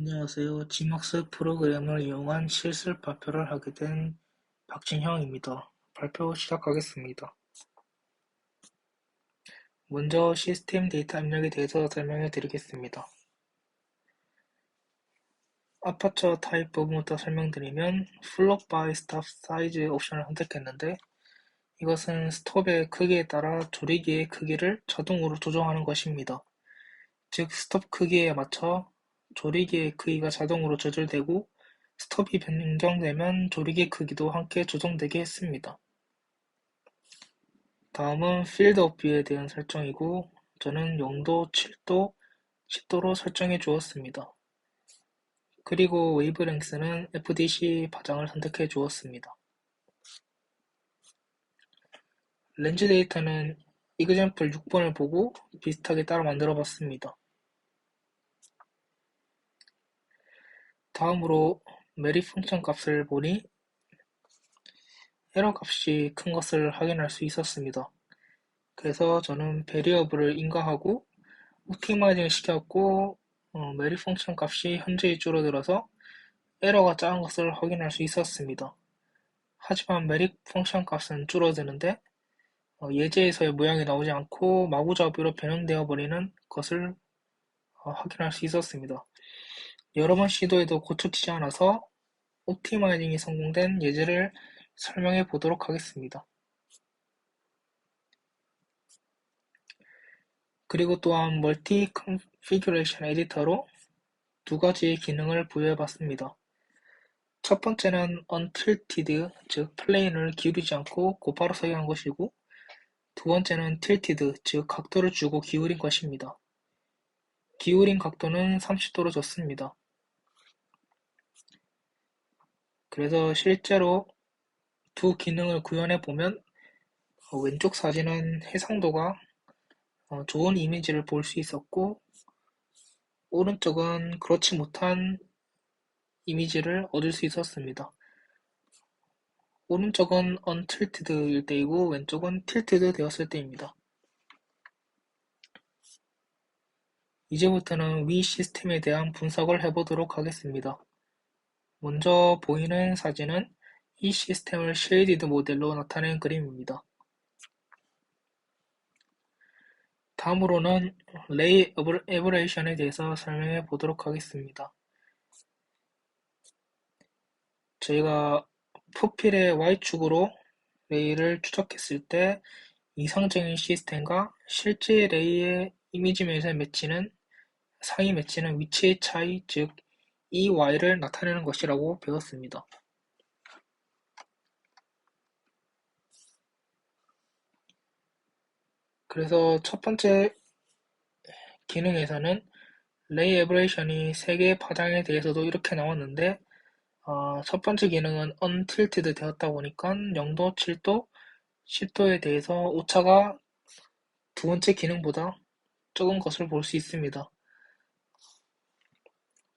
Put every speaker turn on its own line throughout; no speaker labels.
안녕하세요. 지막스 프로그램을 이용한 실습 발표를 하게 된 박진형입니다. 발표 시작하겠습니다. 먼저 시스템 데이터 입력에 대해서 설명해 드리겠습니다. 아파처 타입 부분부터 설명드리면 Float by Stop Size 옵션을 선택했는데 이것은 스톱의 크기에 따라 조리개의 크기를 자동으로 조정하는 것입니다. 즉 스톱 크기에 맞춰 조리개의 크기가 자동으로 조절되고 스톱이 변경되면 조리개 크기도 함께 조정되게 했습니다. 다음은 필드 오브 뷰에 대한 설정이고 저는 0도, 7도, 10도로 설정해 주었습니다. 그리고 웨이브랭스는 FDC 파장을 선택해 주었습니다. 렌즈 데이터는 이그젬플 6번을 보고 비슷하게 따라 만들어 봤습니다. 다음으로 메리 펑션 값을 보니 에러 값이 큰 것을 확인할 수 있었습니다. 그래서 저는 베리어블을 인가하고 옵티마이징을 시켰고 메리 펑션 값이 현저히 줄어들어서 에러가 작은 것을 확인할 수 있었습니다. 하지만 메리 펑션 값은 줄어드는데 예제에서의 모양이 나오지 않고 마구잡이로 변형되어 버리는 것을 확인할 수 있었습니다. 여러 번 시도해도 고쳐지지 않아서 옵티마이징이 성공된 예제를 설명해 보도록 하겠습니다. 그리고 또한 멀티 컨피규레이션 에디터로 두 가지의 기능을 부여해 봤습니다. 첫 번째는 untilted, 즉 플레인을 기울이지 않고 곧바로 서게 한 것이고 두 번째는 tilted, 즉 각도를 주고 기울인 것입니다. 기울인 각도는 30도로 줬습니다. 그래서 실제로 두 기능을 구현해 보면 왼쪽 사진은 해상도가 좋은 이미지를 볼 수 있었고 오른쪽은 그렇지 못한 이미지를 얻을 수 있었습니다. 오른쪽은 untilted일 때이고 왼쪽은 tilted 되었을 때입니다. 이제부터는 위 시스템에 대한 분석을 해보도록 하겠습니다. 먼저 보이는 사진은 이 시스템을 쉐이디드 모델로 나타낸 그림입니다. 다음으로는 레이 에버레이션에 대해서 설명해 보도록 하겠습니다. 저희가 프로필의 Y축으로 레이를 추적했을 때 이상적인 시스템과 실제 레이의 이미지면에 매치는 상위 매치는 위치의 차이, 즉 EY를 나타내는 것이라고 배웠습니다. 그래서 첫 번째 기능에서는 레이 에버레이션이 3개의 파장에 대해서도 이렇게 나왔는데 첫 번째 기능은 untilted 되었다 보니까 0도, 7도, 10도에 대해서 오차가 두 번째 기능보다 적은 것을 볼 수 있습니다.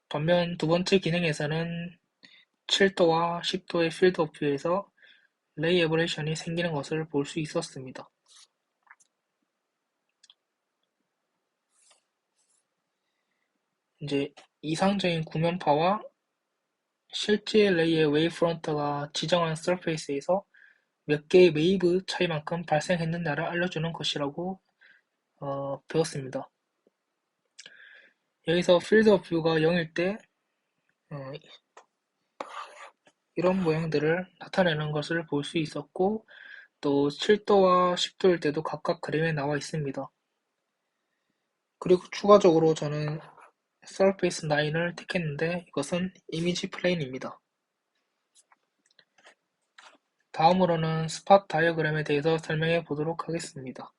반면 두 번째 기능에서는 7도와 10도의 필드 오브 뷰에서 레이 에버레이션이 생기는 것을 볼 수 있었습니다. 이제 이상적인 구면파와 실제 레이의 웨이브프런트가 지정한 서페이스에서 몇 개의 웨이브 차이만큼 발생했느냐를 알려주는 것이라고 배웠습니다. 여기서 필드 오브 뷰가 0일 때 이런 모양들을 나타내는 것을 볼 수 있었고 또 7도와 10도일 때도 각각 그림에 나와 있습니다. 그리고 추가적으로 저는 서페이스 9을 택했는데 이것은 이미지 플레인입니다. 다음으로는 스팟 다이어그램에 대해서 설명해 보도록 하겠습니다.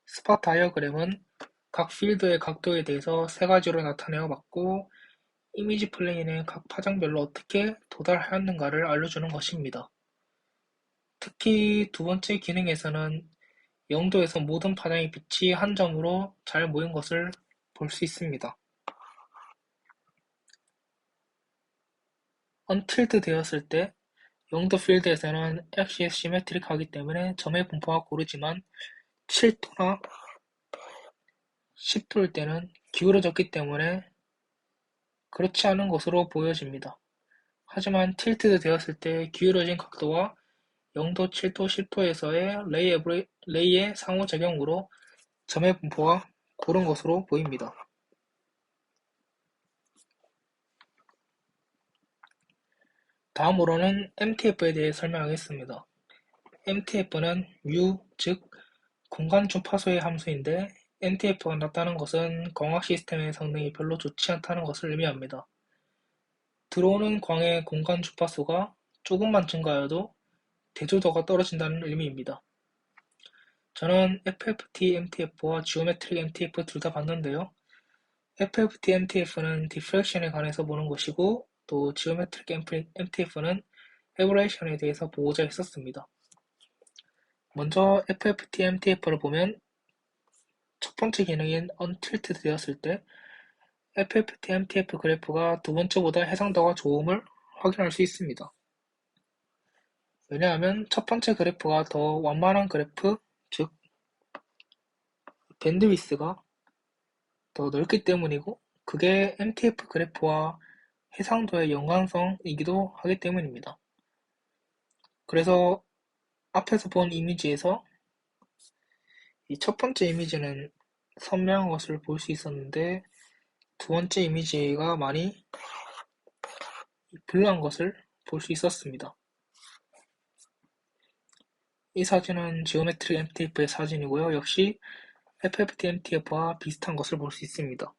스팟 다이어그램은 각 필드의 각도에 대해서 세 가지로 나타내어 봤고 이미지 플레인의 각 파장별로 어떻게 도달하였는가를 알려주는 것입니다. 특히 두 번째 기능에서는 0도에서 모든 파장의 빛이 한 점으로 잘 모인 것을 볼 수 있습니다. 언틸드 되었을 때 0도 필드에서는 엑시스 시메트릭하기 때문에 점의 분포가 고르지만 7도나 10도일 때는 기울어졌기 때문에 그렇지 않은 것으로 보여집니다. 하지만 틸트드 되었을 때 기울어진 각도와 0도, 7도, 10도에서의 레이의 상호작용으로 점의 분포가 고른 것으로 보입니다. 다음으로는 MTF에 대해 설명하겠습니다. MTF는 U, 즉 공간 주파수의 함수인데 MTF가 낮다는 것은 광학 시스템의 성능이 별로 좋지 않다는 것을 의미합니다. 들어오는 광의 공간 주파수가 조금만 증가해도 대조도가 떨어진다는 의미입니다. 저는 FFT MTF와 지오메트릭 MTF 둘 다 봤는데요. FFT MTF는 디프렉션에 관해서 보는 것이고 또 지오메트릭 MTF는 에버레이션에 대해서 보고자 했었습니다. 먼저 FFT MTF를 보면 첫 번째 기능인 언틸트드 되었을 때 FFT MTF 그래프가 두 번째보다 해상도가 좋음을 확인할 수 있습니다. 왜냐하면 첫 번째 그래프가 더 완만한 그래프, 즉 밴드위스가 더 넓기 때문이고 그게 MTF 그래프와 해상도의 연관성이기도 하기 때문입니다. 그래서 앞에서 본 이미지에서 이 첫 번째 이미지는 선명한 것을 볼 수 있었는데 두 번째 이미지가 많이 블루한 것을 볼 수 있었습니다. 이 사진은 지오메트릭 MTF의 사진이고요. 역시 FFT MTF와 비슷한 것을 볼 수 있습니다.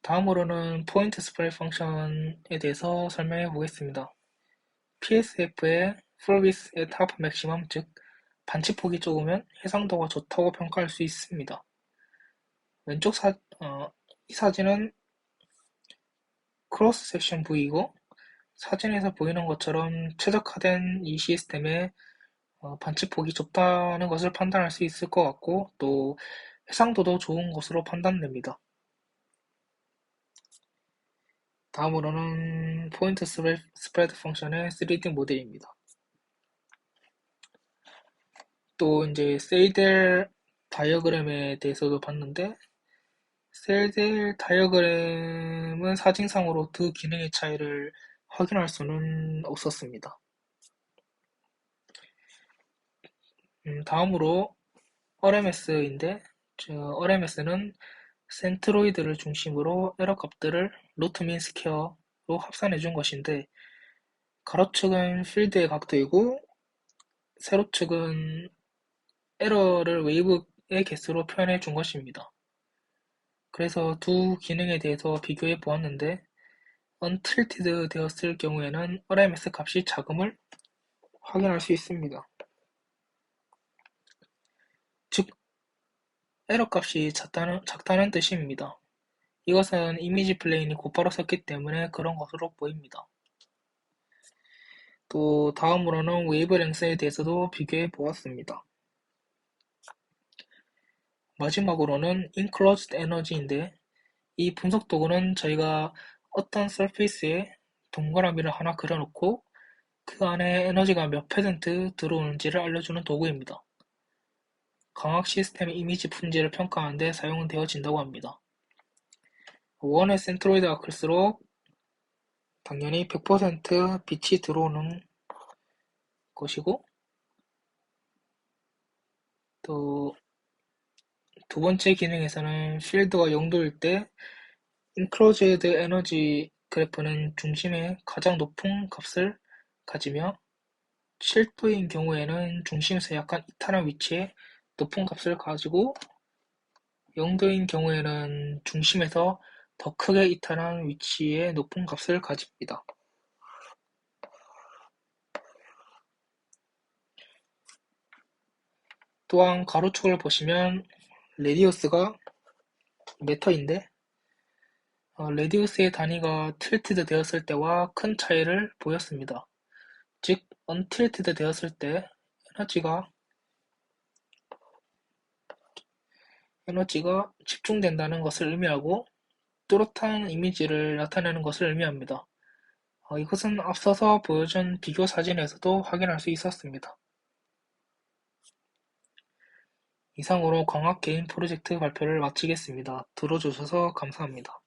다음으로는 포인트 스프레드 펑션에 대해서 설명해 보겠습니다. PSF의 Full Width at Half Maximum, 즉 반치폭이 좁으면 해상도가 좋다고 평가할 수 있습니다. 이 사진은 크로스 섹션 V이고 사진에서 보이는 것처럼 최적화된 이 시스템의 반치폭이 좁다는 것을 판단할 수 있을 것 같고 또 해상도도 좋은 것으로 판단됩니다. 다음으로는 포인트 스프레드 펑션의 3D 모델입니다. 또 이제 세이델 다이어그램에 대해서도 봤는데 세이델 다이어그램은 사진상으로 두 기능의 차이를 확인할 수는 없었습니다. 다음으로 RMS인데 RMS는 센트로이드를 중심으로 에러 값들을 루트 민 스퀘어로 합산해 준 것인데 가로축은 필드의 각도이고 세로축은 에러를 웨이브의 개수로 표현해 준 것입니다. 그래서 두 기능에 대해서 비교해 보았는데 언틸티드 되었을 경우에는 RMS 값이 작음을 확인할 수 있습니다. 즉 에러 값이 작다는 뜻입니다. 이것은 이미지 플레인이 곧바로 섰기 때문에 그런 것으로 보입니다. 또 다음으로는 웨이브랭스에 대해서도 비교해 보았습니다. 마지막으로는 Enclosed Energy인데 이 분석 도구는 저희가 어떤 서페이스에 동그라미를 하나 그려놓고 그 안에 에너지가 몇 퍼센트 들어오는지를 알려주는 도구입니다. 광학 시스템의 이미지 품질을 평가하는 데 사용되어진다고 합니다. 원의 센트로이드가 클수록 당연히 100% 빛이 들어오는 것이고 또 두 번째 기능에서는 필드가 0도일 때 인클로즈드 에너지 그래프는 중심의 가장 높은 값을 가지며 7도인 경우에는 중심에서 약간 이탈한 위치에 높은 값을 가지고 0도인 경우에는 중심에서 더 크게 이탈한 위치에 높은 값을 가집니다. 또한 가로축을 보시면 레디우스가 미터인데 레디우스의 단위가 틸티드 되었을 때와 큰 차이를 보였습니다. 즉 언틸티드 되었을 때 에너지가 집중된다는 것을 의미하고 뚜렷한 이미지를 나타내는 것을 의미합니다. 이것은 앞서서 보여준 비교 사진에서도 확인할 수 있었습니다. 이상으로 광학 개인 프로젝트 발표를 마치겠습니다. 들어주셔서 감사합니다.